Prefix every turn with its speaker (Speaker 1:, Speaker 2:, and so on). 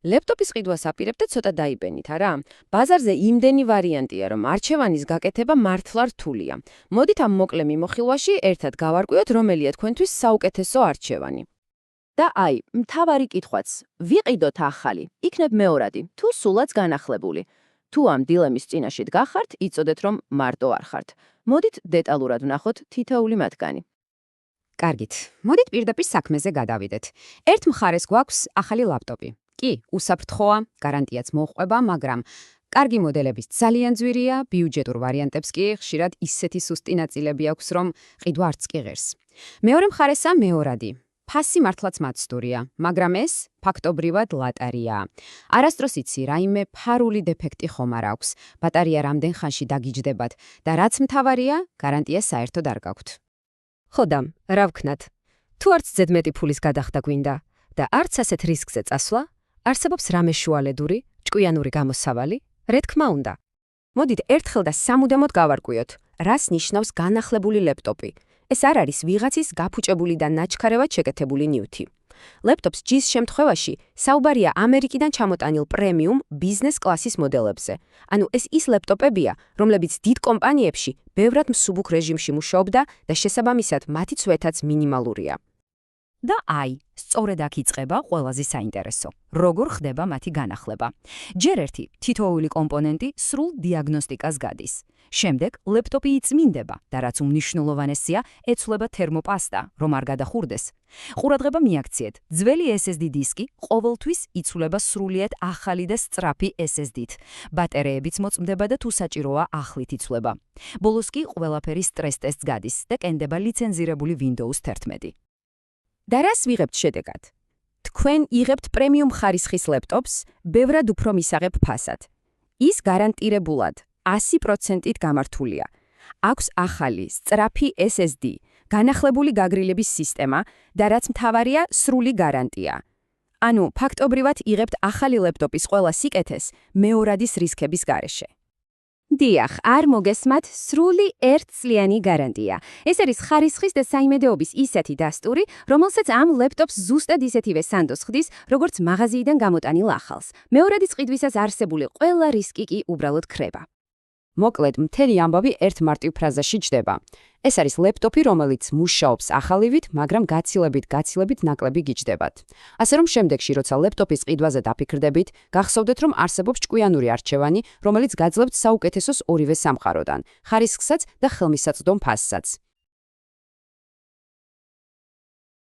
Speaker 1: ლეპტოპის ყიდვას აპირებდა ცოტა დაიბენით, არა? ბაზარზე იმდენი ვარიანტია, რომ არჩევანის გაკეთება მართლა რთულია. მოდით ამ მოკლე მიმოხილვაში ერთად გავარკვიოთ, რომელია თქვენთვის საუკეთესო არჩევანი. და აი, მთავარი კითხვაც, ვიყიდოთ ახალი, იქნებ მეორადი, თუ სულაც განახლებული. თუ ამ დილემის წინაშე დგახართ, იცოდეთ, რომ მარტო არ ხართ. მოდით დეტალურად ვნახოთ თითოეული მათგანი.
Speaker 2: კარგით, მოდით პირდაპირ საქმეზე გადავიდეთ. ერთ მხარეს გვაქვს ახალი ლაპტოპი. კი, უსაფრთხოა, გარანტიაც მოჰყვება, მაგრამ კარგი მოდელების ძალიან ძვირია, ბიუჯეტურ ვარიანტებს კი ხშირად ისეთი სუსტი ნაწილები აქვს, რომ ყიდვა არც კი ღერს. მეორე მხარესა მეორადი. ფასი მართლაც მაცდურია, მაგრამ ეს ფაქტობრივად ლატარიაა. არასდროს იცი, რაიმე ფარული დეფექტი ხომ არ აქვს, ბატარეა რამდენ ხანში დაგიჯდებათ და რაც მთავარია, გარანტია საერთოდ არ გაქვთ.
Speaker 3: ხოდა, რა ვქნათ? თუ არც ზედმეტი ფულის გადახდა გვინდა და არც ასეთ რისკზე წასვლა, არსებობს რამე შუალედური, ჭკვიანური გამოსავალი, რა თქმა უნდა. მოდით ერთხელ და სამუდამოდ გავარკვიოთ, რას ნიშნავს განახლებული ლეპტოპი. ეს არ არის ვიღაცის გაფუჭებული და ნაჩქარევად შეკეთებული ნივთი. ლეპტოპს ჯის შემთხვევაში საუბარია ამერიკიდან ჩამოტანილ პრემიუმ ბიზნეს კლასის მოდელებზე. ანუ ეს ის ლეპტოპებია, რომლებიც დიდ კომპანიებში ბევრად მსუბუქ რეჟიმში მუშაობდა და შესაბამისად მათი წვეთაც მინიმალურია.
Speaker 2: და აი, სწორედ აქ იწყება ყველაზე საინტერესო. როგორ ხდება მათი განახლება? ჯერ ერთი თითოეული კომპონენტი სრულ დიაგნოსტიკას გადის. შემდეგ ლეპტოპი იწმინდება და რაც უმნიშვნელოვანესია, ეცვლება თერმოპასტა, რომ არ გადახურდეს. ყურადღება მიაქციეთ, ძველი SSD დისკი ყოველთვის იცვლება სრულიად ახალი და სწრაფი SSD-ით. ბატარეებიც მოწმდება და თუ საჭიროა ახლით იცვლება. ბოლოს კი ყველაფერი სტრეს ტესტს გადის და კენდება ლიცენზირებული Windows 11.
Speaker 3: და რას ვიღებთ შედეგად? თქვენ იღებთ პრემიუმ ხარისხის ლეპტოპს, ბევრად უფრო მისაღებ ფასად. ის გარანტირებულად 100%-ით გამართულია. აქვს ახალი, სწრაფი SSD, განახლებული გაგრილების სისტემა და რაც მთავარია, სრული გარანტია. ანუ, ფაქტობრივად იღებთ ახალი ლეპტოპის ყველა სიკეთეს მეორადის რისკების გარეშე. დიახ, არ მოგესმათ, სრული ერთწლიანი გარანტია. ეს არის ხარისხის და საიმედეობის ისეთი დასტური, რომელსაც ამ ლეპტოპს ზუსტად ისეთივე სანდოს ხდის, როგორც მაღაზიიდან გამოტანილ ახალს. მეორადის ყიდვისას არსებული ყველა რისკი კი უბრალოდ ქრება.
Speaker 2: მოკლედ, მთელი ამბავი ერთ მარტივ ფრაზაში ჯდება. ეს არის ლეპტოპი, რომელიც მუშაობს ახალივით, მაგრამ გაცილებით ნაკლები გიჯდებათ. ასე რომ შემდეგში, როცა ლეპტოპის ყიდვაზე დაფიქრდებით, გახსოვდეთ, რომ არსებობს ჭკვიანური არჩევანი, რომელიც გაძლევთ საუკეთესოს ორივე სამყაროდან, ხარისხსაც და ხელმისაწვდომ ფასსაც.